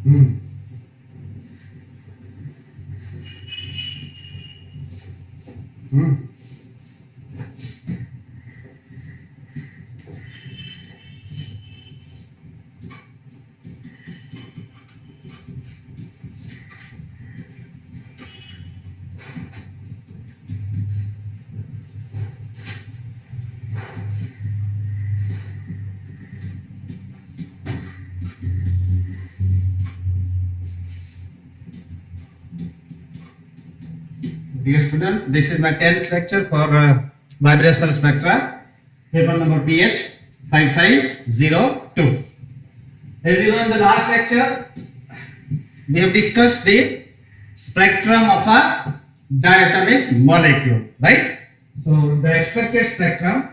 Hmm. Hmm. Dear student, this is my 10th lecture for vibrational spectra, paper number PH 5502. As you know, in the last lecture, we have discussed the spectrum of a diatomic molecule, right? So, the expected spectrum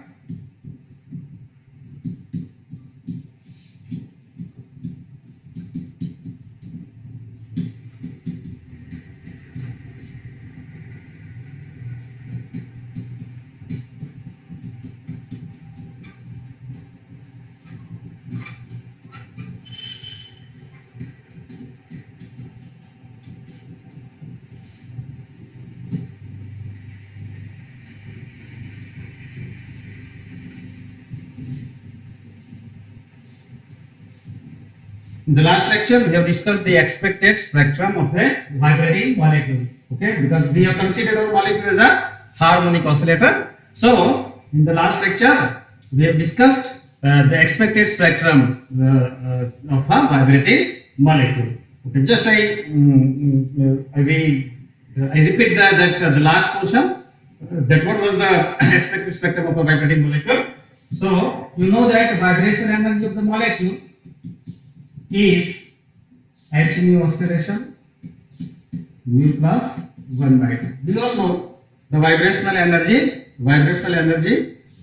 in the last lecture, we have discussed the expected spectrum of a vibrating molecule. Okay, because we have considered our molecule as a harmonic oscillator. So, in the last lecture, we have discussed the expected spectrum of a vibrating molecule. Okay, just I repeat the last portion. That what was the expected spectrum of a vibrating molecule? So, you know that vibrational energy of the molecule is h nu oscillation nu plus 1 by 2. We all know the vibrational energy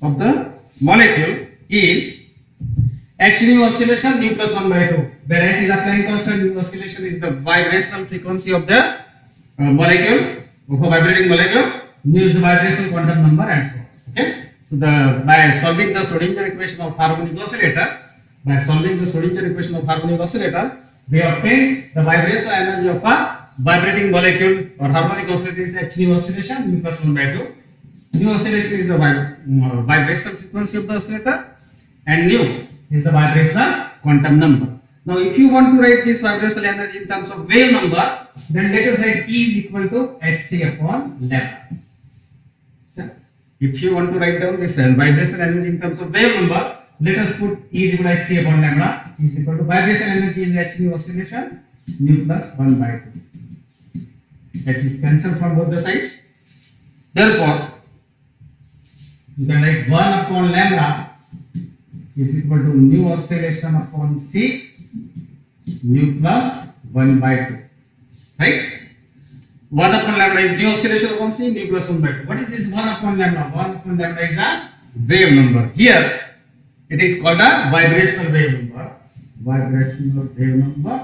of the molecule is h nu oscillation nu plus 1 by 2, where h is a Planck constant, nu oscillation is the vibrational frequency of the molecule, of a vibrating molecule, nu is the vibrational quantum number, and so on. Okay, so by solving the Schrodinger equation of harmonic oscillator, we obtain the vibrational energy of a vibrating molecule or harmonic oscillator is h nu oscillation nu plus 1 by 2. Nu oscillation is the vibrational frequency of the oscillator, and nu is the vibrational quantum number. Now, if you want to write this vibrational energy in terms of wave number, then let us write E is equal to hc upon lambda. If you want to write down this vibrational energy in terms of wave number, let us put E is equal to hc upon lambda. E is equal to vibrational energy is h nu oscillation nu plus 1 by 2. H is cancelled from both the sides. Therefore, you can write 1 upon lambda is equal to nu oscillation upon c nu plus 1 by 2. Right? 1 upon lambda is nu oscillation upon c nu plus 1 by 2. What is this 1 upon lambda? 1 upon lambda is a wave number. Here, it is called a vibrational wave number. Vibrational wave number.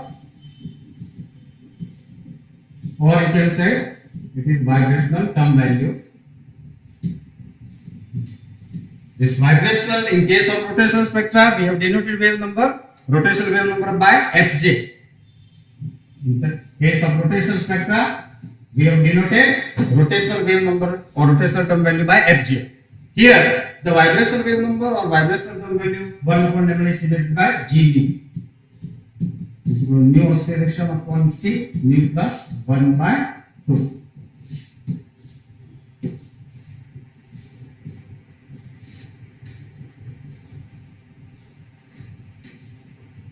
Or you can say it is vibrational term value. This vibrational, in case of rotational spectra, we have denoted wave number, rotational wave number by Fj. In the case of rotational spectra, we have denoted rotational wave number or rotational term value by Fj. Here, the vibrational wave number or vibrational term value 1 upon lambda is denoted by Gv. This is nu oscillation upon c nu plus 1 by 2.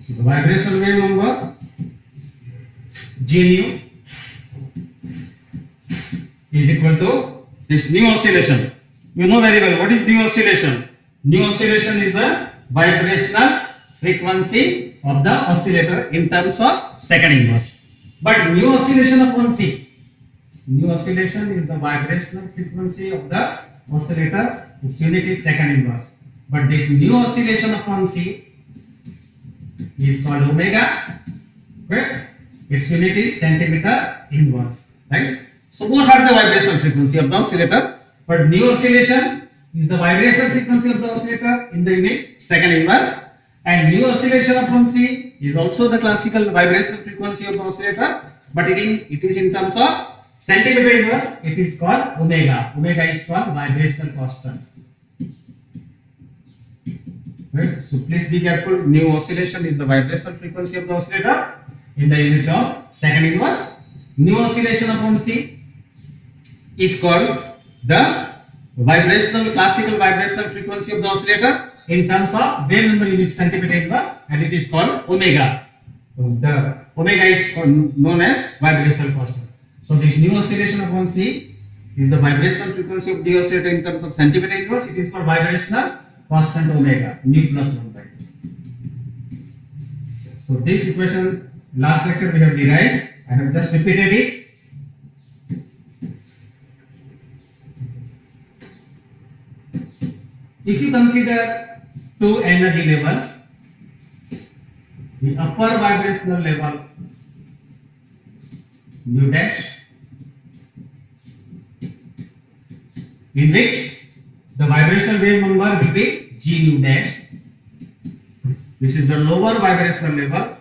So the vibrational wave number G nu is equal to this nu oscillation. You know very well what is nu oscillation. Nu oscillation is the vibrational frequency of the oscillator in terms of second inverse. But nu oscillation upon C, nu oscillation is the vibrational frequency of the oscillator. Its unit is second inverse. But this nu oscillation upon C is called omega. Okay? Its unit is centimeter inverse. Right? So both are the vibrational frequency of the oscillator. But nu oscillation is the vibrational frequency of the oscillator in the unit second inverse, And new oscillation upon C is also the classical vibrational frequency of the oscillator, but it is in terms of centimeter inverse. It is called omega. Omega is called vibrational constant. Right? So please be careful. New oscillation is the vibrational frequency of the oscillator in the unit of second inverse. New oscillation upon C is called the classical vibrational frequency of the oscillator in terms of wave number unit centimeter inverse, and it is called omega. The omega is known as vibrational constant. So this new oscillation upon C is the vibrational frequency of the oscillator in terms of centimeter inverse. It is called vibrational constant omega, nu plus 1/2. So this equation last lecture we have derived. I have just repeated it. If you consider two energy levels, the upper vibrational level nu dash, in which the vibrational wave number will be g nu dash. This is the lower vibrational level,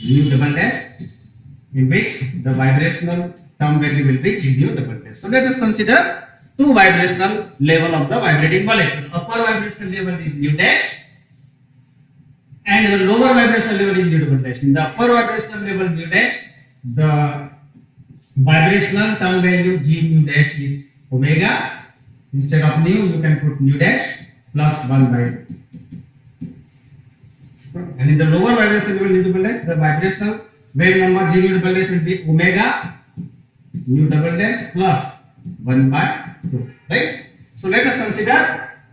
nu double dash, in which the vibrational term value will be g nu double dash. So let us consider two vibrational level of the vibrating molecule. Upper vibrational level is nu dash and the lower vibrational level is nu double dash. In the upper vibrational level nu dash, the vibrational term value g nu dash is omega. Instead of nu, you can put nu dash plus 1/2. And in the lower vibrational level nu double dash, the vibrational wave number g nu double dash will be omega nu double dash plus 1/2. Right? So let us consider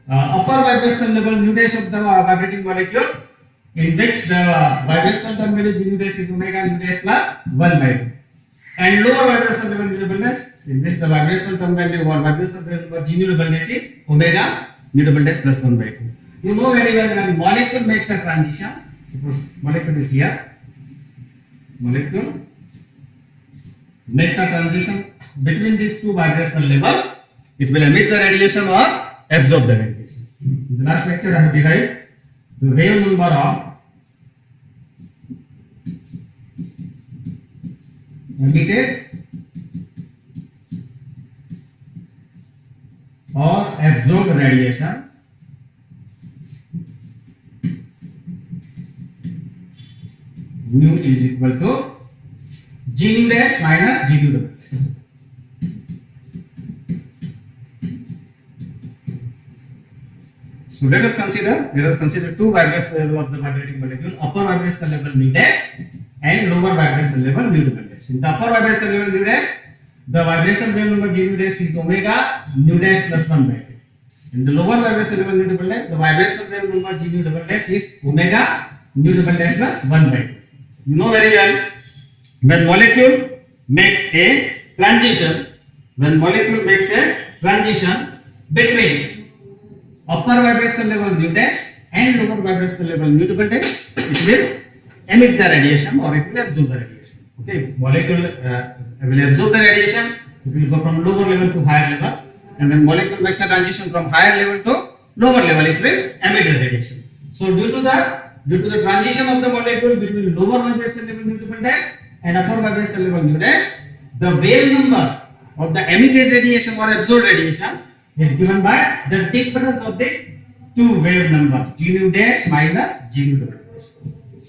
upper vibrational level nu dash of the vibrating molecule, in which the vibrational term value g nu dash is omega nu dash plus 1/2. And lower vibrational level nu double dash, in which the vibrational term value or vibrational value g nu double dash is omega nu double dash plus 1/2. You know very well when molecule makes a transition. Suppose molecule is here. Molecule makes a transition between these two vibrational levels. It will emit the radiation or absorb the radiation. In the last lecture, I have derived the wave number of emitted or absorbed radiation nu is equal to g nu dash minus g nu double dash. So let us consider two vibrational level of the vibrating molecule, upper vibrational level nu dash and lower vibrational level nu double dash. In the upper vibrational level nu dash, the vibration wave number g nu dash is omega nu dash plus 1/2. In the lower vibrational level nu double dash, the vibration wave number g nu double dash is omega nu double dash plus 1/2. You know very well when molecule makes a transition between upper vibrational level nu dash and lower vibrational level nu double dash, it will emit the radiation or it will absorb the radiation. Okay, molecule will absorb the radiation. It will go from lower level to higher level, and when molecule makes a transition from higher level to lower level, it will emit the radiation. So due to the transition of the molecule between lower vibrational level nu double dash and upper vibrational level nu dash, the wave number of the emitted radiation or absorbed radiation is given by the difference of this two wave number g nu dash minus g nu double dash.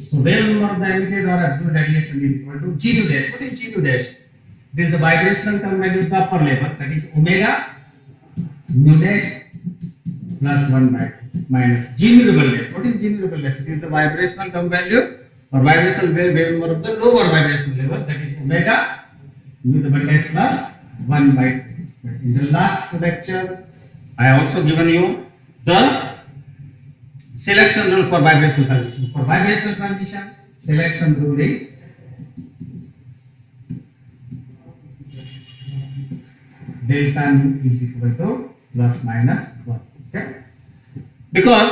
So wave number of the emitted or absorbed radiation is equal to g nu dash. What is g nu dash? It is the vibrational term value of the upper level, that is omega nu dash plus 1/2 minus g nu double dash. What is g nu double dash? It is the vibrational term value or vibrational wave number of the lower vibrational level, that is omega nu double dash plus 1/2. In the last lecture, I also given you the selection rule for vibrational transition. For vibrational transition, selection rule is delta nu is equal to plus minus 1. Okay? Because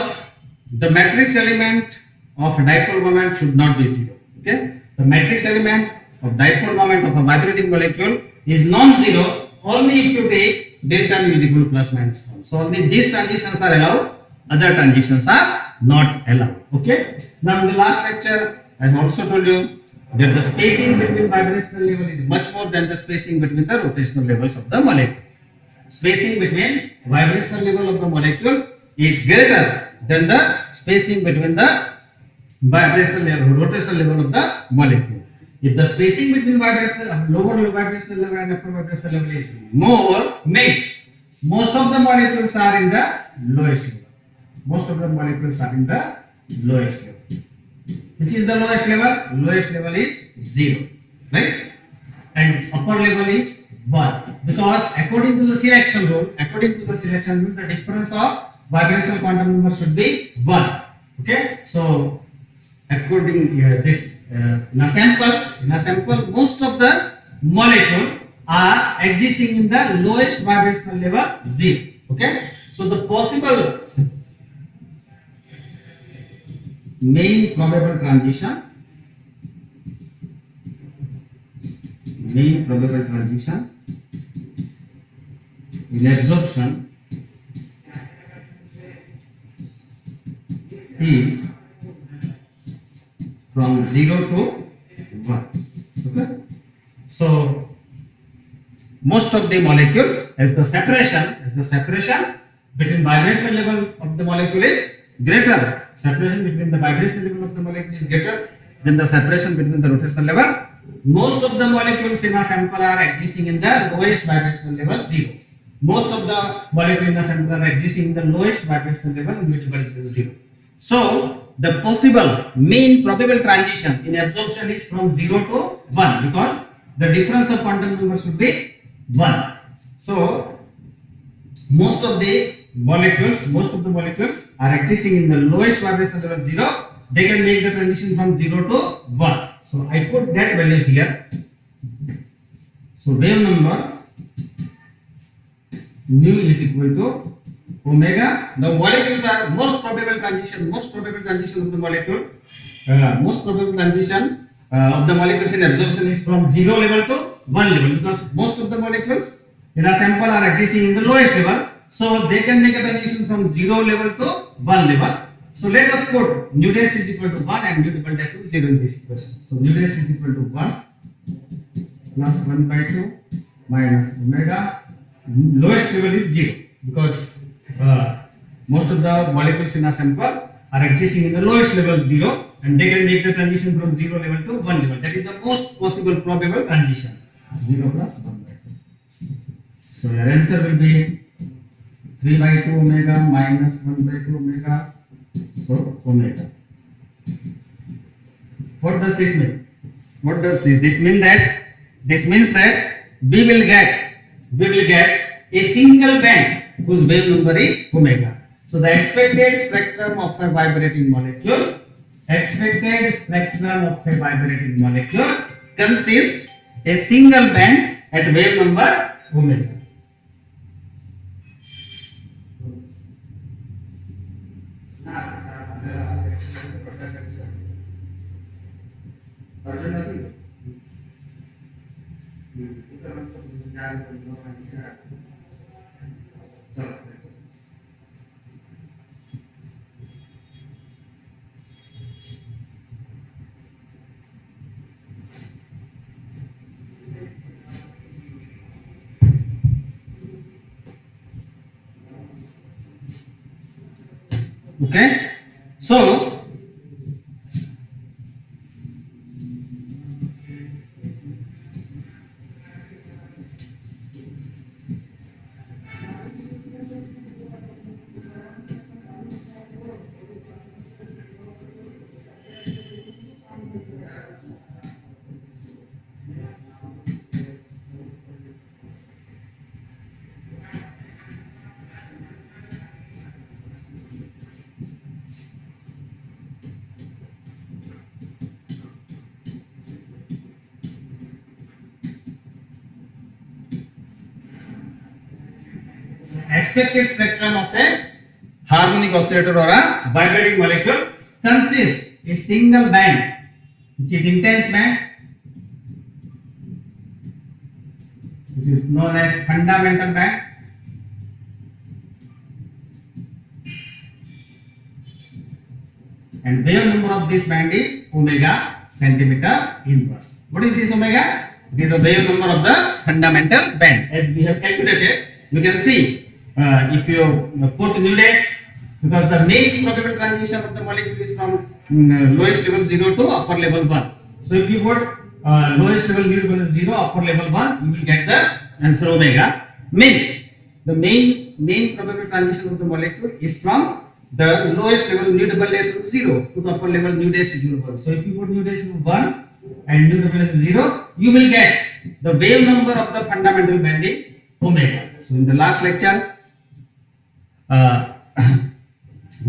the matrix element of dipole moment should not be 0. Okay? The matrix element of dipole moment of a vibrating molecule is non-zero only if you take delta mu is equal to plus minus 1. So only these transitions are allowed, other transitions are not allowed. Okay. Now in the last lecture, I have also told you that the spacing between vibrational level is much more than the spacing between the rotational levels of the molecule. Spacing between vibrational level of the molecule is greater than the spacing between the vibrational level, rotational level of the molecule. If the spacing between lower vibrational level and upper vibrational level is more, means most of the molecules are in the lowest level. Most of the molecules are in the lowest level. Which is the lowest level? Lowest level is 0, right? And upper level is 1. Because according to the selection rule, the difference of vibrational quantum number should be 1. Okay? So according this in a sample, most of the molecule are existing in the lowest vibrational level 0. Okay? So the possible main probable transition in absorption is from 0 to 1. Okay? So most of the molecules, as the separation between vibrational level of the molecule is greater, separation between the vibrational level of the molecule is greater than the separation between the rotational level. Most of the molecules in a sample are existing in the lowest vibrational level 0. Most of the molecules in the sample are existing in the lowest vibrational level immutable 0. So the possible main probable transition in absorption is from 0 to 1, because the difference of quantum number should be 1. So most of the molecules are existing in the lowest vibrational level 0. They can make the transition from 0 to 1. So I put that values here. So wave number nu is equal to omega. The molecules are most probable transition of the molecule. Most probable transition of the molecules in absorption is from 0 level to 1 level, because most of the molecules in a sample are existing in the lowest level. So they can make a transition from 0 level to 1 level. So let us put nu dash is equal to 1 and nu double dash is 0 in this equation. So nu dash is equal to 1 plus 1 by 2 minus omega. Lowest level is 0, because most of the molecules in a sample are existing in the lowest level 0, and they can make the transition from 0 level to 1 level. That is the most possible probable transition. 0 plus 1 by 2. So your answer will be 3 by 2 omega minus 1 by 2 omega. So omega. What does this mean? What does this? This means that we will get a single band whose wave number is omega. So the expected spectrum of a vibrating molecule consists a single band at wave number omega. Okay, so expected spectrum of a harmonic oscillator or a vibrating molecule consists a single band, which is intense band. It is known as fundamental band. and wave number of this band is omega centimeter inverse. What is this omega? It is the wave number of the fundamental band. As we have calculated, you can see if you put nudez, because the main probable transition of the molecule is from lowest level 0 to upper level 1. So if you put lowest level level 0, upper level 1, you will get the answer omega. Means the main probable transition of the molecule is from the lowest level nu double dash 0 to the upper level nu dash 0. So if you put nu dash 1 and nu double dash 0, you will get the wave number of the fundamental band is omega. So in the last lecture,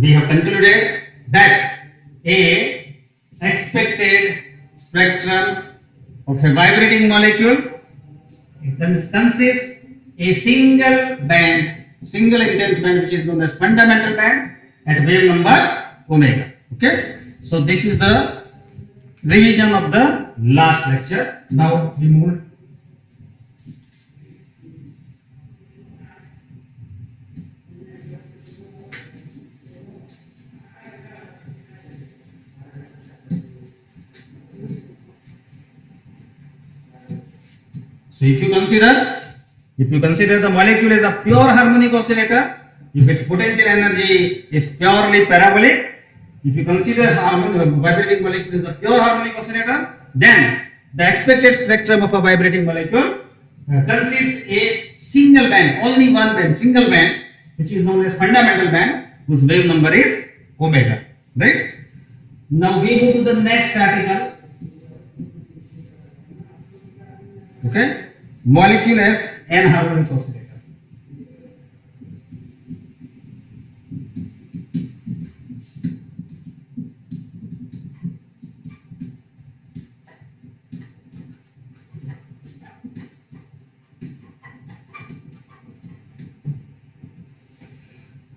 we have concluded that a expected spectrum of a vibrating molecule consists a single band, single intense band, which is known as fundamental band at wave number omega. Okay, so this is the revision of the last lecture. Now we move. So if you consider the molecule as a pure harmonic oscillator, if its potential energy is purely parabolic, if you consider vibrating molecule as a pure harmonic oscillator, then the expected spectrum of a vibrating molecule consists a single band, only one band, single band, which is known as fundamental band, whose wave number is omega. Right? Now we move to the next article. Okay, molecule as n-harmonic oscillator.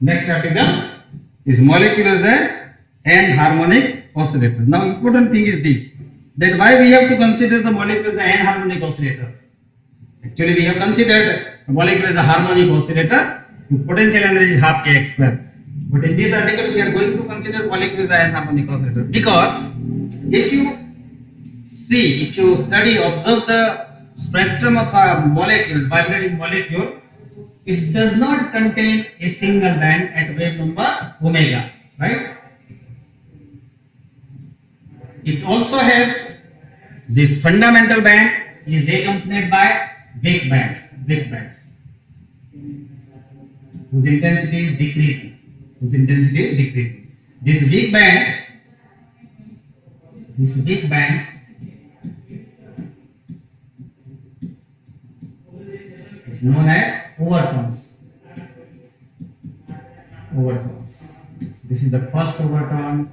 Next article is molecule as a n-harmonic oscillator. Now important thing is this, that why we have to consider the molecule as an n-harmonic oscillator. Actually, we have considered the molecule as a harmonic oscillator whose potential energy is half kx square. But in this article, we are going to consider molecule as an n-harmonic oscillator, because if you study, observe the spectrum of a molecule, vibrating molecule, it does not contain a single band at wave number omega, right? It also has this fundamental band is accompanied by weak bands, whose intensity is decreasing. This weak band is known as overtones. This is the first overtone.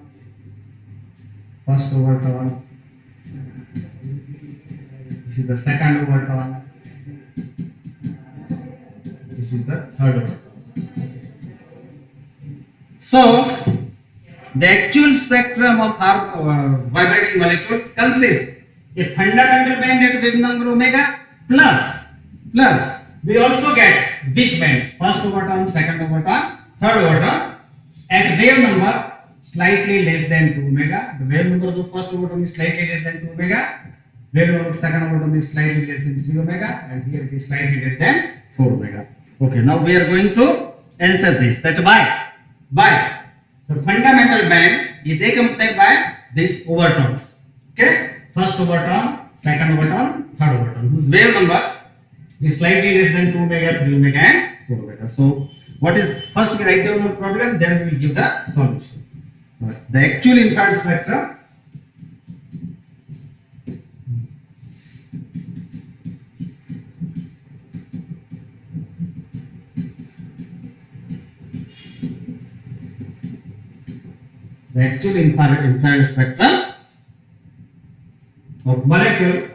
This is the second overtone. This is the third overtone. So the actual spectrum of vibrating molecule consists a fundamental band at wave number omega plus we also get weak bands, first overtone, second overtone, third overtone at wave number slightly less than 2 omega. The wave number of the first overtone is slightly less than 2 omega. Wave number of the second overtone is slightly less than 3 omega, and here it is slightly less than 4 omega. Okay, now we are going to answer this. That why the fundamental band is accompanied by these overtones. Okay, first overtone, second overtone, third overtone, whose wave number is slightly less than 2 omega, 3 omega, and 4 omega. So what is, first we write down the problem, then we will give the solution. The actual infrared spectrum of molecule,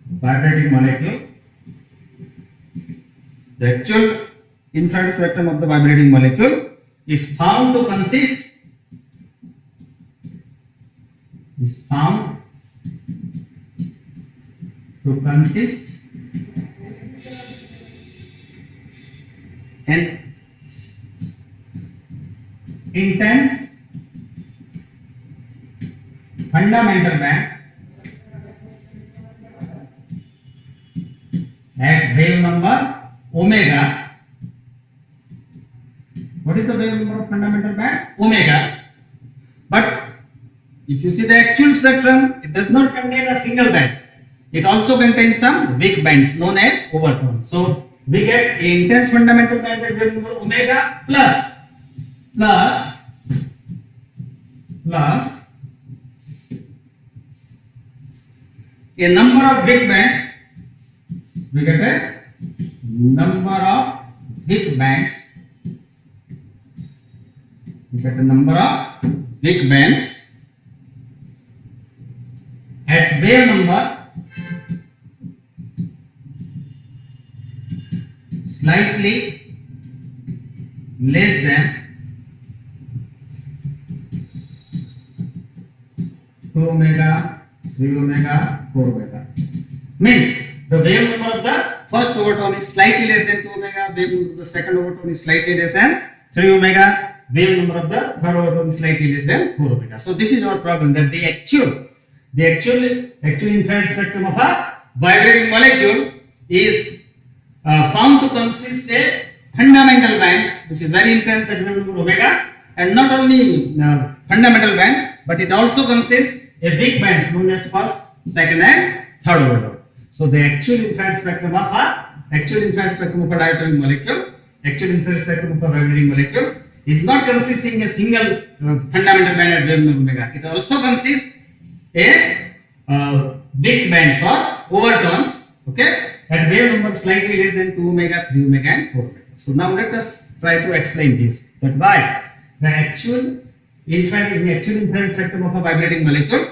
vibrating molecule, the actual infrared spectrum of the vibrating molecule is found to consist an intense fundamental band at wave number omega. What is the wave number of fundamental band? Omega. But if you see the actual spectrum, it does not contain a single band. It also contains some weak bands known as overtones. So we get a intense fundamental band at wave number omega plus a number of weak bands. We get a number of weak bands. We get a number of weak bands at wave number slightly less than 2 omega, 3 omega, 4 omega. Means the wave number of the first overtone is slightly less than 2 omega, wave number of the second overtone is slightly less than 3 omega, wave number of the third overtone is slightly less than 4 omega. So this is our problem, that the actual infrared spectrum of a vibrating molecule is found to consist a fundamental band which is very intense at wave number omega, and not only fundamental band, but it also consists a weak bands known as first, second and third overtone. So the actual infrared spectrum of a diatomic molecule, actual infrared spectrum of a vibrating molecule is not consisting a single fundamental band at wave number omega. It also consists a weak bands or overtones, okay, at wave number slightly less than 2 omega, 3 omega and 4 omega. So now let us try to explain this, that why the actual infrared spectrum of a vibrating molecule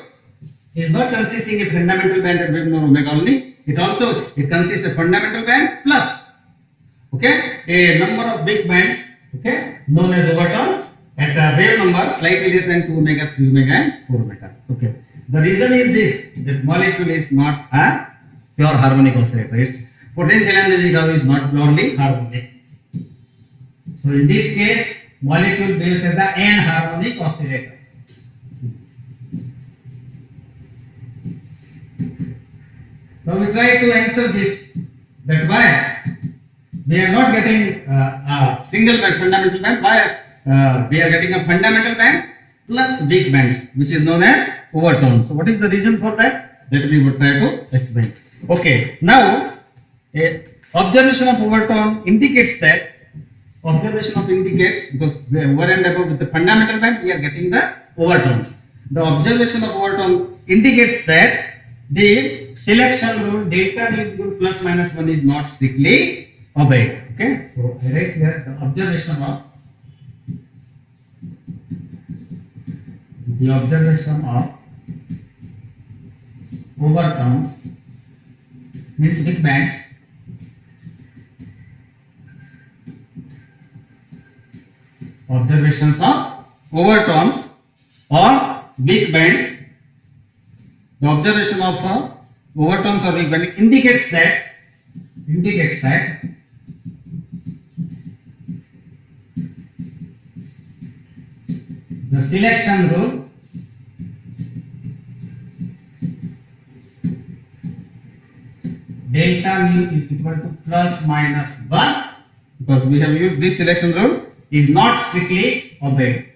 is not consisting a fundamental band at wave number omega only. It consists of fundamental band plus, okay, a number of weak bands, okay, known as overtones at a wave number slightly less than 2 omega, 3 omega and 4 omega. Okay. The reason is this, that molecule is not a pure harmonic oscillator. Its potential energy curve is not purely harmonic. So in this case, molecule behaves as an n-harmonic oscillator. Now we try to answer this, that why we are not getting a single band fundamental band, why we are getting a fundamental band plus weak bands, which is known as overtone. So what is the reason for that? That we would try to explain. Okay, now observation of overtone indicates because over and above with the fundamental band we are getting the overtones. The observation of overtone indicates that the selection rule delta nu is equal plus minus 1 is not strictly obeyed. Okay, so I write here the observation of overtones means weak bands observations of overtones or weak bands. The observation of overtones or weak band indicates that the selection rule delta nu is equal to plus minus 1, because we have used this selection rule, is not strictly obeyed.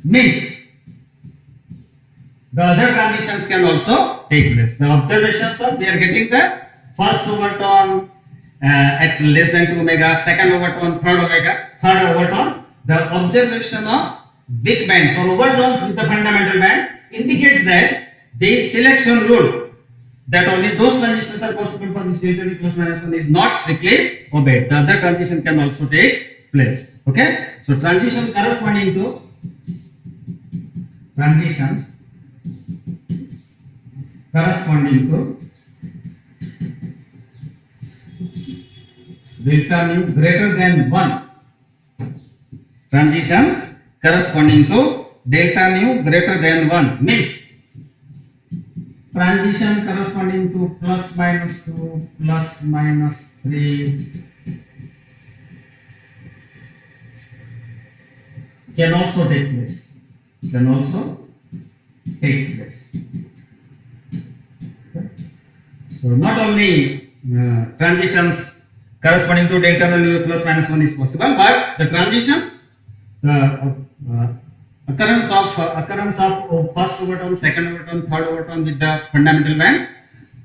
Means the other transitions can also take place. The observations of we are getting the first overtone at less than 2 omega, second overtone, third overtone. The observation of weak bands or overtones with the fundamental band indicates that the selection rule that only those transitions are possible for this delta nu plus minus 1 is not strictly obeyed. The other transition can also take place. Okay, so transitions corresponding to delta nu greater than 1. Transitions corresponding to delta nu greater than 1 means transition corresponding to plus minus 2, plus minus 3 can also take place. Can also take place. Okay. So not only transitions corresponding to delta value plus minus 1 is possible, but the transitions occurrence of first overtone, second overtone, third overtone with the fundamental band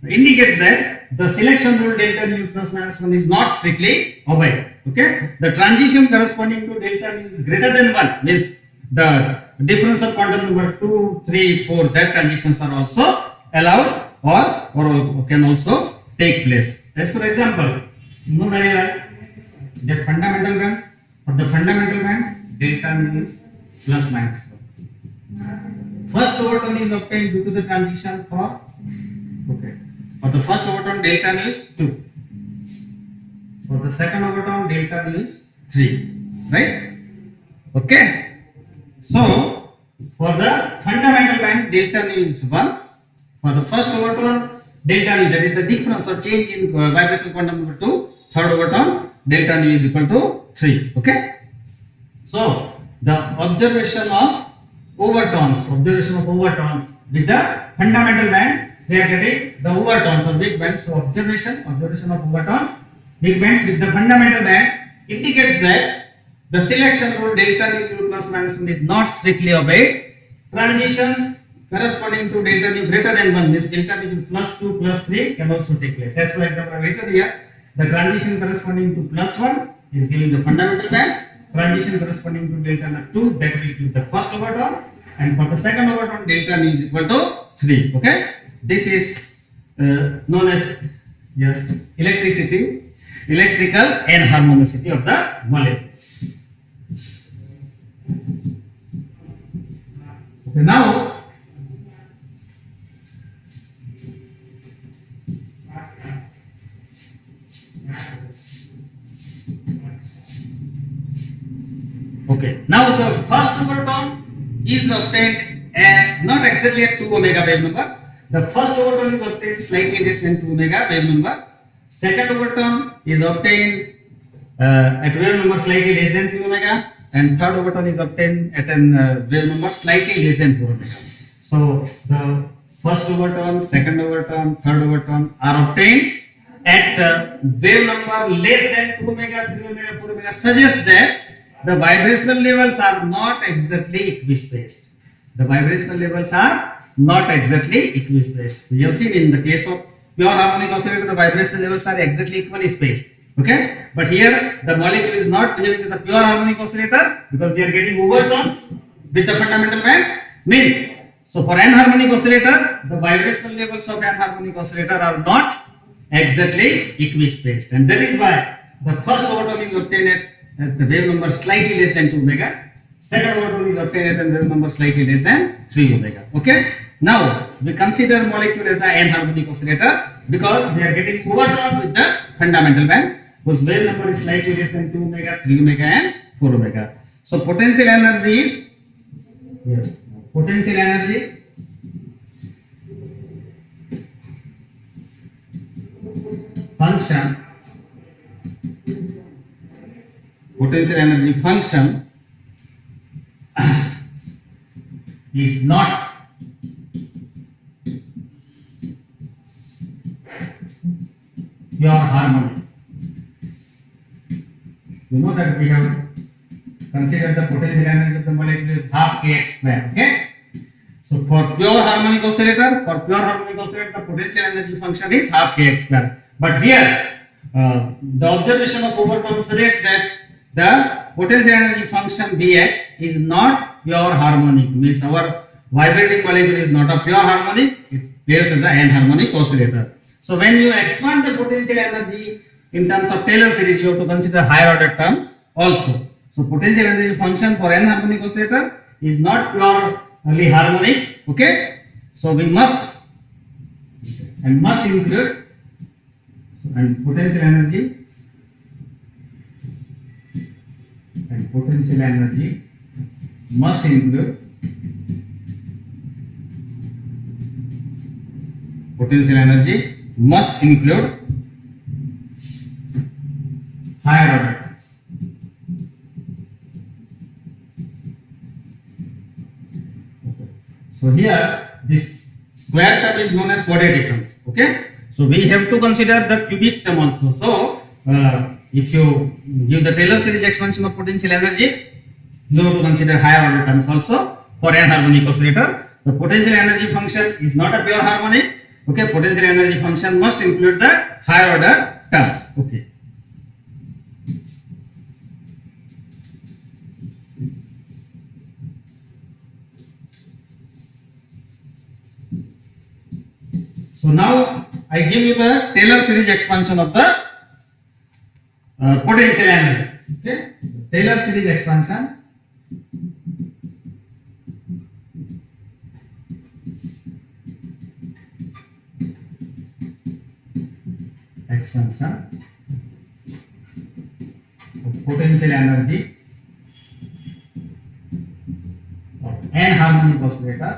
indicates that the selection rule delta nu plus minus 1 is not strictly obeyed. Okay, the transition corresponding to delta nu is greater than 1 means the differential quantum number 2, 3, 4 that transitions are also allowed or can also take place. As for example, you know very well that fundamental band for the fundamental band delta nu is plus minus 1. First overtone is obtained due to the transition for the first overtone delta nu is 2. For the second overtone delta nu is 3. Right? Okay. So for the fundamental band delta nu is 1. For the first overtone delta nu, that is the difference or change in vibrational quantum number 2. Third overtone delta nu is equal to 3. Okay. So the observation of overtones with the fundamental band, they are getting the overtones or big bands. So observation of overtones, big bands with the fundamental band indicates that the selection rule delta nu plus minus 1 is not strictly obeyed. Transitions corresponding to delta nu greater than 1 means delta nu plus 2 plus 3 can also take place. As for example, later here the transition corresponding to plus 1 is giving the fundamental band. Transition corresponding to delta 2 that will give the first overtone, and for the second overtone delta nu is equal to 3. Okay, this is known as electrical enharmonicity of the molecules. Okay, now the first overtone is obtained not exactly at 2 omega wave number. The first overtone is obtained slightly less than 2 omega wave number. Second overtone is obtained at wave number slightly less than 3 omega, and third overtone is obtained at an wave number slightly less than 4 omega. So the first overtone, second overtone, third overtone are obtained at wave number less than 2 omega, 3 omega, 4 omega, suggests that the vibrational levels are not exactly equispaced. The vibrational levels are not exactly equispaced. We have seen in the case of pure harmonic oscillator, the vibrational levels are exactly equally spaced. Okay, but here the molecule is not behaving as a pure harmonic oscillator because we are getting overtones with the fundamental band. Means, so for n-harmonic oscillator, the vibrational levels of n-harmonic oscillator are not exactly equispaced, and that is why the first overtone is obtained at the wave number slightly less than 2 omega. Second overtone is obtained at a wave number slightly less than 3 omega. Okay. Now we consider molecule as an n-harmonic oscillator because they are getting overtones with the fundamental band whose wave number is slightly less than 2 omega, 3 omega, and 4 omega. So potential energy is potential energy function. Potential energy function is not pure harmonic. You know that we have considered the potential energy of the molecule is half kx square. Okay. So for pure harmonic oscillator, the potential energy function is half kx square. But here, the observation of overtone suggests that the potential energy function Bx is not pure harmonic. Means our vibrating molecule is not a pure harmonic. It behaves as an n-harmonic oscillator. So when you expand the potential energy in terms of Taylor series, you have to consider higher order terms also. So potential energy function for n-harmonic oscillator is not purely harmonic. Okay. So we must include potential energy must include potential energy must include higher order terms. So here this square term is known as quadratic terms. Okay, so we have to consider the cubic term also. So if you give the Taylor series expansion of potential energy, you have to consider higher order terms also for n harmonic oscillator. The potential energy function is not a pure harmonic. Okay, potential energy function must include the higher order terms. Okay. So now I give you the Taylor series expansion of the potential energy. Okay, Taylor series expansion of potential energy of n harmonic oscillator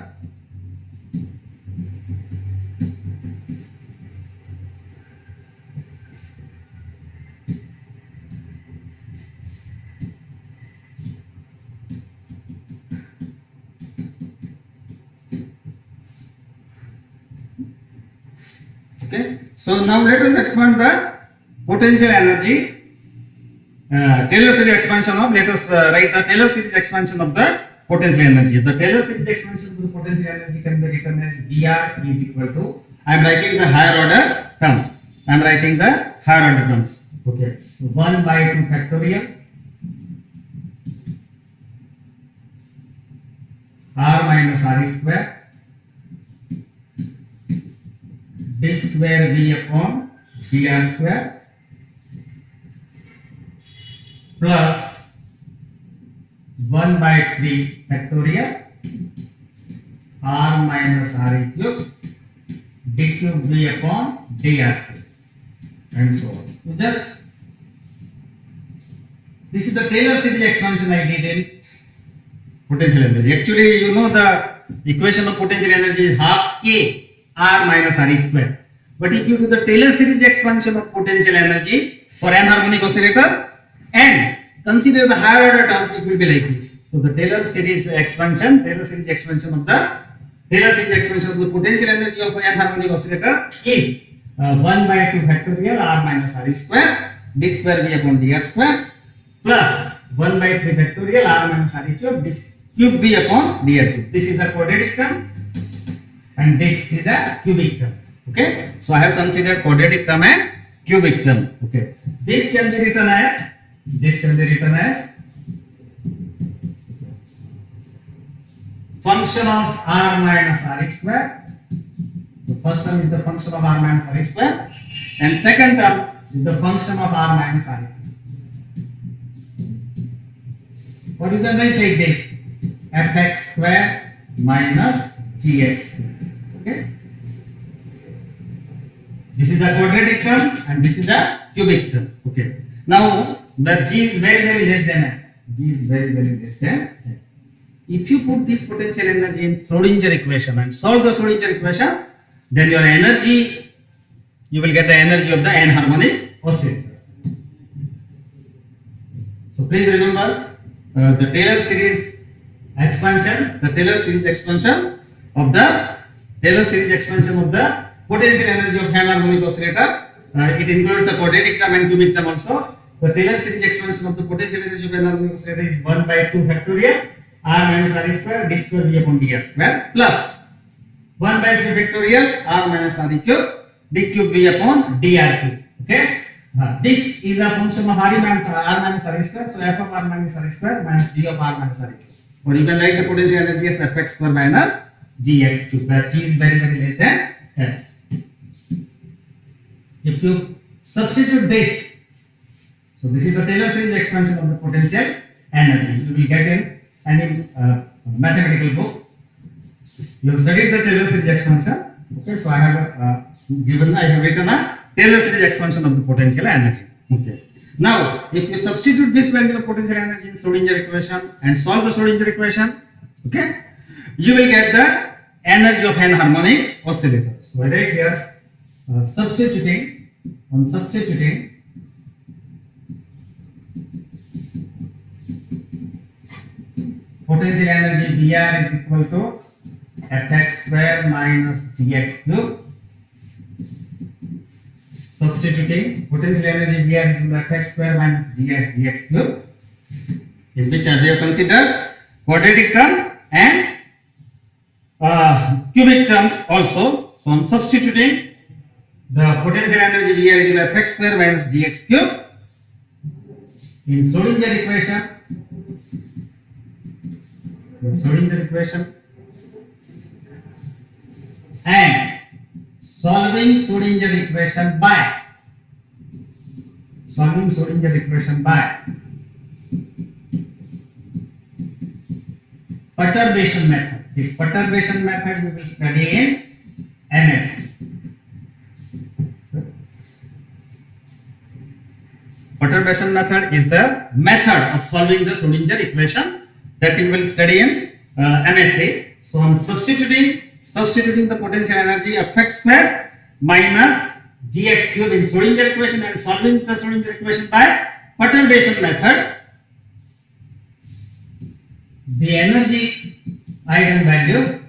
Okay, so now let us expand the potential energy Taylor series expansion of, let us write the Taylor series expansion of the potential energy. The Taylor series expansion of the potential energy can be written as Vr is equal to, I am writing the higher order terms. I am writing the higher order terms. Okay, so 1 by 2 factorial r minus r square d square v upon dr square plus 1 by 3 factorial r minus r cube d cube v upon dr cube and so on. So just this is the Taylor series expansion I did in potential energy. Actually, you know the equation of potential energy is half k r minus r square. But if you do the Taylor series expansion of potential energy for n harmonic oscillator and consider the higher order terms, it will be like this. So the Taylor series expansion of the potential energy of n harmonic oscillator is 1 by 2 factorial r minus r square d square v upon dr square plus 1 by 3 factorial r minus r cube d cube v upon dr cube. This is a quadratic term and this is a cubic term. Okay, so I have considered quadratic term and cubic term. Okay, this can be written as function of r minus r square. The first term is the function of r minus r square and second term is the function of r minus r cube. Or you can write like this, fx square minus gx square. Okay, this is a quadratic term and this is a cubic term. Okay, now the g is very less than f. If you put this potential energy in Schrodinger equation and solve the Schrodinger equation, then your energy, you will get the energy of the n harmonic oscillator. So please remember the Taylor series expansion of the potential energy of n harmonic oscillator. It includes the quadratic term and cubic term also. The Taylor series expansion of the potential energy of n harmonic oscillator is 1 by 2 factorial r minus r square d square v upon dr square plus 1 by 3 factorial r minus r cube d cube v upon dr cube. Okay, this is a function of r minus r square. So f of r minus r square minus g of r minus r cube. Or you can write the potential energy as fx square minus gx cube, where g is very less than f. If you substitute this, so this is the Taylor series expansion of the potential energy. You will get in any mathematical book. You have studied the Taylor series expansion. Okay, so I have written a Taylor series expansion of the potential energy. Okay. Now, if you substitute this value of potential energy in Schrodinger equation and solve the Schrodinger equation, okay, you will get the energy of n harmonic oscillator. So I write here substituting potential energy Br is equal to Fx square minus Gx cube. Substituting potential energy Br is equal to Fx square minus Gx cube, in which we have considered quadratic term and cubic terms also. So on substituting the potential energy Br is equal to Fx square minus Gx cube in Schrodinger equation, and solving Schrodinger equation by perturbation method. This perturbation method we will study in MSc. Perturbation method is the method of solving the Schrodinger equation that we will study in MSc. So on substituting the potential energy of Fx square minus Gx cube in Schrodinger equation and solving the Schrodinger equation by perturbation method, the energy eigenvalues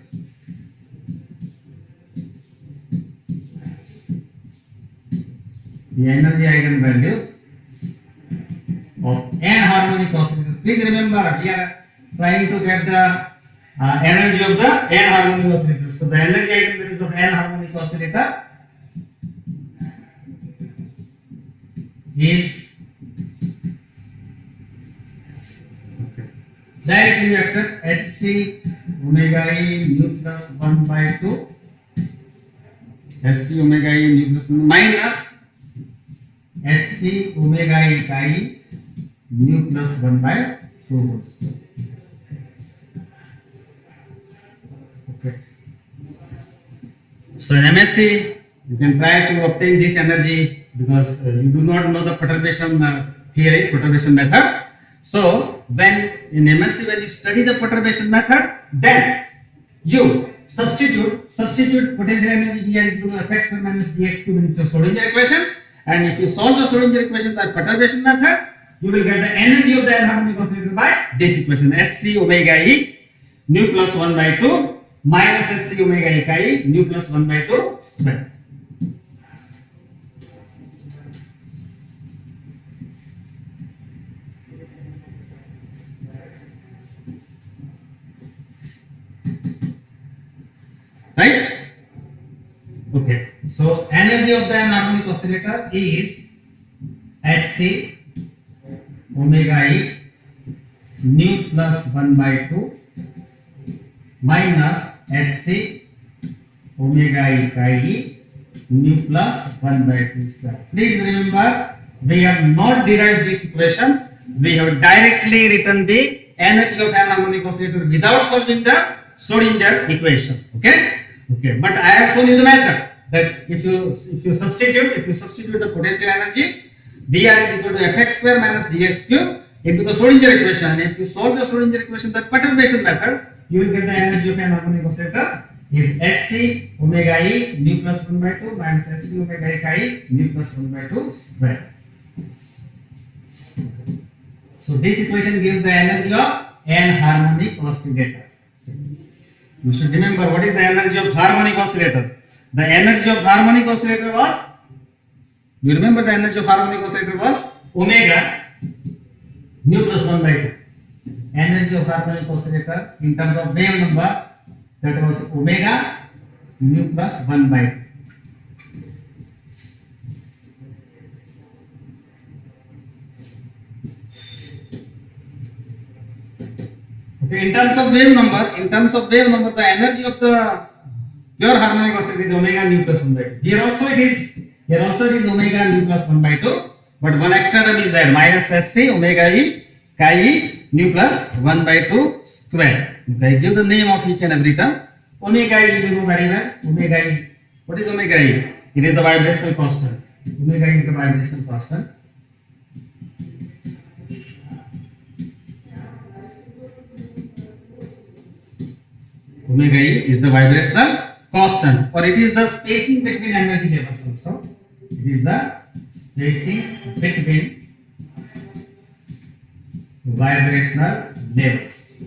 of n harmonic oscillator. Please remember, we are trying to get the energy of the n harmonic oscillator. So the energy eigenvalues of n harmonic oscillator is directly we accept Hc omega e nu plus 1 by 2 Hc omega e nu plus 1 minus Hc omega e chi nu plus 1 by 2. Okay. So in MSc you can try to obtain this energy because you do not know the perturbation theory, perturbation method. So when in MSc when you study the perturbation method, then you substitute potential energy Br is equal to Fx square minus Gx cube into Schrodinger equation, and if you solve the Schrodinger equation by perturbation method, you will get the energy of the n harmonic oscillator by this equation: Sc omega e nu plus 1 by 2 minus Sc omega e chi nu plus 1 by 2 square. Right? Okay. So energy of the n harmonic oscillator is Hc omega e nu plus 1 by 2 minus Hc omega e chi nu plus 1 by 2 square. Please remember, we have not derived this equation. We have directly written the energy of n harmonic oscillator without solving the Schrodinger equation. Okay. Okay, but I have shown you the method that if you substitute the potential energy Br is equal to Fx square minus Gx cube into the Schrodinger equation. If you solve the Schrodinger equation by perturbation method, you will get the energy of an harmonic oscillator is Hc omega e nu plus 1 by 2 minus Sc omega e chi nu plus 1 by 2 square. So this equation gives the energy of an harmonic oscillator. You should remember what is the energy of harmonic oscillator. The energy of harmonic oscillator was, you remember the energy of harmonic oscillator was omega nu plus 1 by 2. Energy of harmonic oscillator in terms of wave number, that was omega nu plus 1 by 2. Okay, in terms of wave number, the energy of the pure harmonic oscillator is omega nu plus 1 by 2. Here also it is omega nu plus 1 by 2, but one extra term is there, minus Sc omega e chi e nu plus 1 by 2 square. Okay, give the name of each and every term. Omega e you know very well. Omega e. What is omega e? It is the vibrational constant. Omega e is the vibrational constant. Omega e is the vibrational constant, or it is the spacing between energy levels also. It is the spacing between vibrational levels.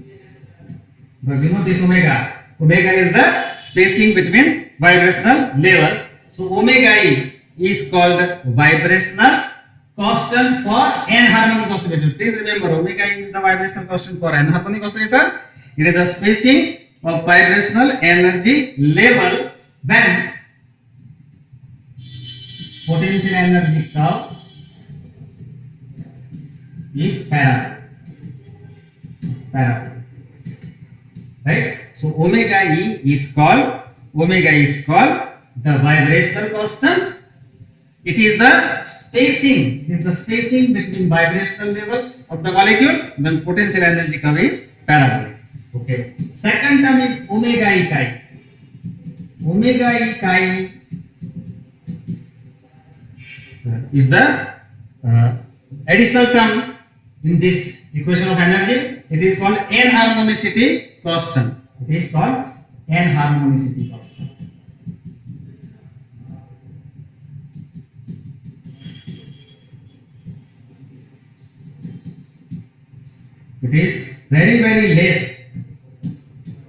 Because you know this omega. Omega is the spacing between vibrational levels. So omega E is called vibrational constant for n-harmonic oscillator. Please remember, omega E is the vibrational constant for n-harmonic oscillator. It is the spacing of vibrational energy level when potential energy curve is parallel. Right? So omega E is called the vibrational constant. It is the spacing between vibrational levels of the molecule when potential energy curve is parallel. Okay. Second term is omega E chi. Omega E chi is the additional term in this equation of energy. It is called n-harmonicity constant. It is called n-harmonicity constant. It is very less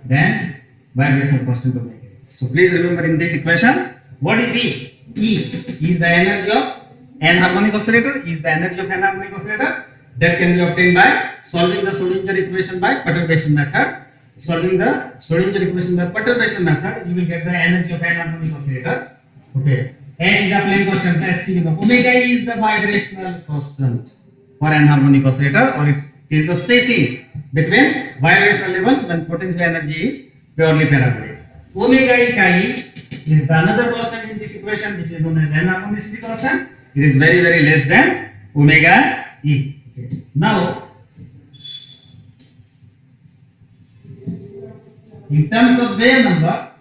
than vibrational constant omega. So please remember in this equation, what is E? E is the energy of n-harmonic oscillator. Is the energy of n-harmonic oscillator that can be obtained by solving the Schrodinger equation by perturbation method. Solving the Schrodinger equation by perturbation method, you will get the energy of n-harmonic oscillator. Okay. H is a Planck constant. SC omega E is the vibrational constant for n-harmonic oscillator, or it is the spacing between vibrational levels when potential energy is purely parabolic. Omega E chi is the another constant in this equation, which is known as n-harmonicity constant. It is very less than omega E. Okay. Now, in terms of wave number,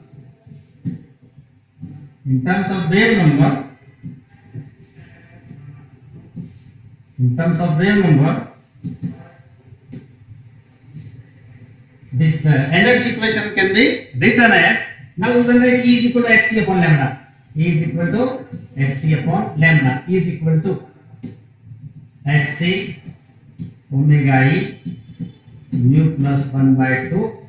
this energy equation can be written as, now we can write E is equal to Hc upon lambda. E is equal to Hc upon lambda. E is equal to Hc omega E mu plus 1 by 2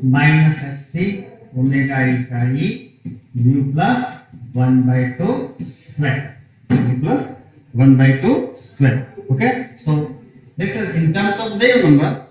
minus Hc omega E chi E mu plus 1 by 2 square. Mu plus 1 by 2 square. Okay. So later in terms of wave number,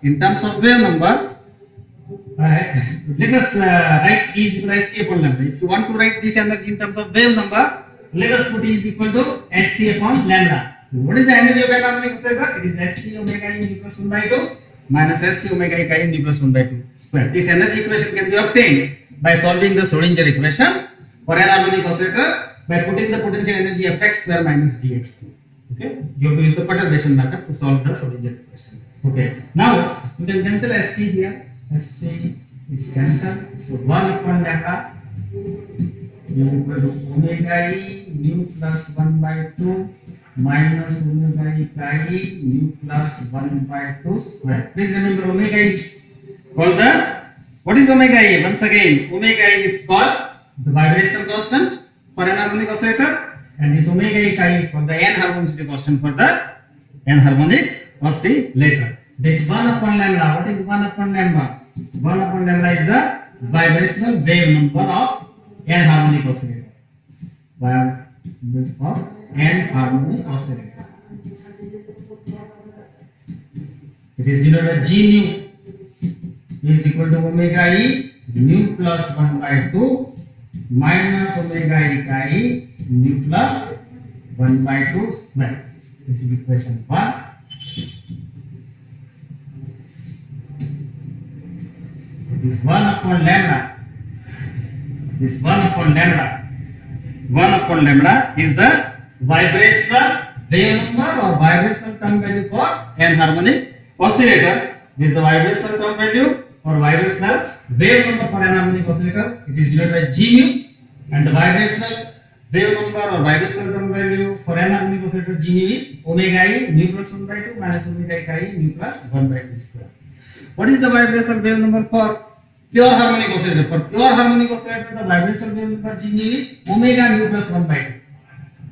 let us write E is equal to Hc upon lambda. If you want to write this energy in terms of wave number, let us put E is equal to Hc upon lambda. What is the energy of n-harmonic oscillator? It is Hc omega E mu plus 1 by 2 minus Hc omega E chi E mu plus 1 by 2 square. This energy equation can be obtained by solving the Schrodinger equation for n-harmonic oscillator by putting the potential energy Fx square minus Gx2. Okay, you have to use the perturbation method to solve the Schrodinger equation. Okay, now you can cancel Hc here. Hc is cancelled. So 1 upon lambda is equal to omega E mu plus 1 by 2 minus omega E chi E mu plus 1 by 2 square. Please remember, omega E is called the, what is omega E? Once again, omega E is called the vibrational constant for n-harmonic oscillator, and this omega E chi is called the n-harmonicity constant for the n-harmonic oscillator. This 1 upon lambda, what is 1 upon lambda? 1 upon lambda is the vibrational wave number of n-harmonic oscillator. Of n-harmonic oscillator. It is denoted by G nu is equal to omega E nu plus 1 by 2 minus omega E chi E nu plus 1 by 2 square. This is equation 1. This 1 upon lambda. This 1 upon lambda is the vibrational wave number or vibrational term value for n-harmonic oscillator. This is the vibrational term value or vibrational wave number for n-harmonic oscillator. It is denoted by G nu, and the vibrational wave number or vibrational term value for n-harmonic oscillator G nu is omega E nu plus 1 by 2 minus omega E chi E nu plus 1 by 2 square. What is the vibrational wave number for pure harmonic oscillator. For pure harmonic oscillator, the vibrational wave number G nu is omega nu plus 1 by 2.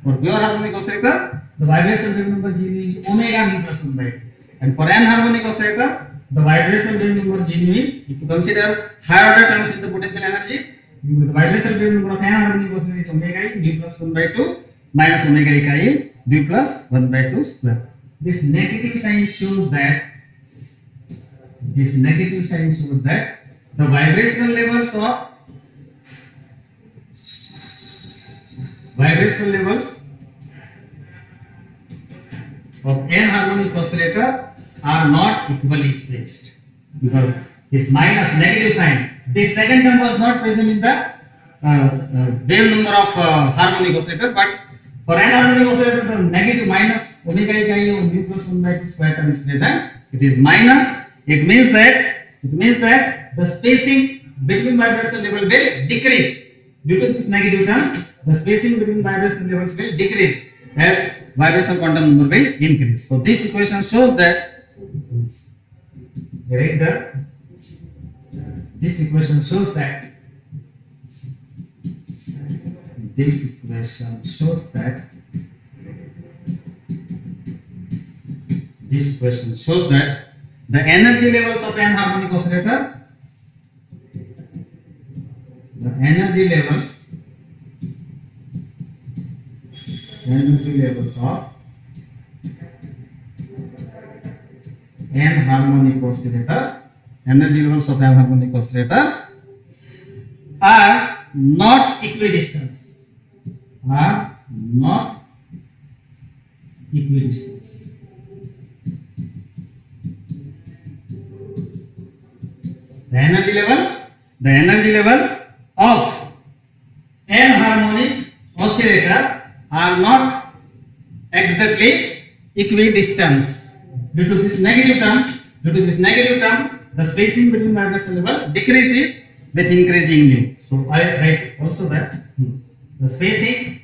For pure harmonic oscillator, the vibrational wave number G nu is omega nu plus 1 by 2. And for n harmonic oscillator, the vibrational wave number G nu is, if you consider higher order terms in the potential energy, the vibrational wave number of n harmonic oscillator is omega e nu plus 1 by 2 minus omega e chi nu plus 1 by 2 square. This negative sign shows that the vibrational levels of n harmonic oscillator are not equally spaced, because this minus negative sign, this second term was not present in the wave number of harmonic oscillator, but for n harmonic oscillator the negative minus omega e chi of nu plus 1 by 2 square term is present. It is minus. It means that the spacing between vibrational level will decrease. Due to this negative term, the spacing between vibrational levels will decrease as vibrational quantum number will increase. So this equation shows that this equation shows that the energy levels of n harmonic oscillator, of n harmonic oscillator are not equidistant. The energy levels of n harmonic oscillator are not exactly equidistant. Due to this negative term, the spacing between vibrational level decreases with increasing nu. So I write also that the spacing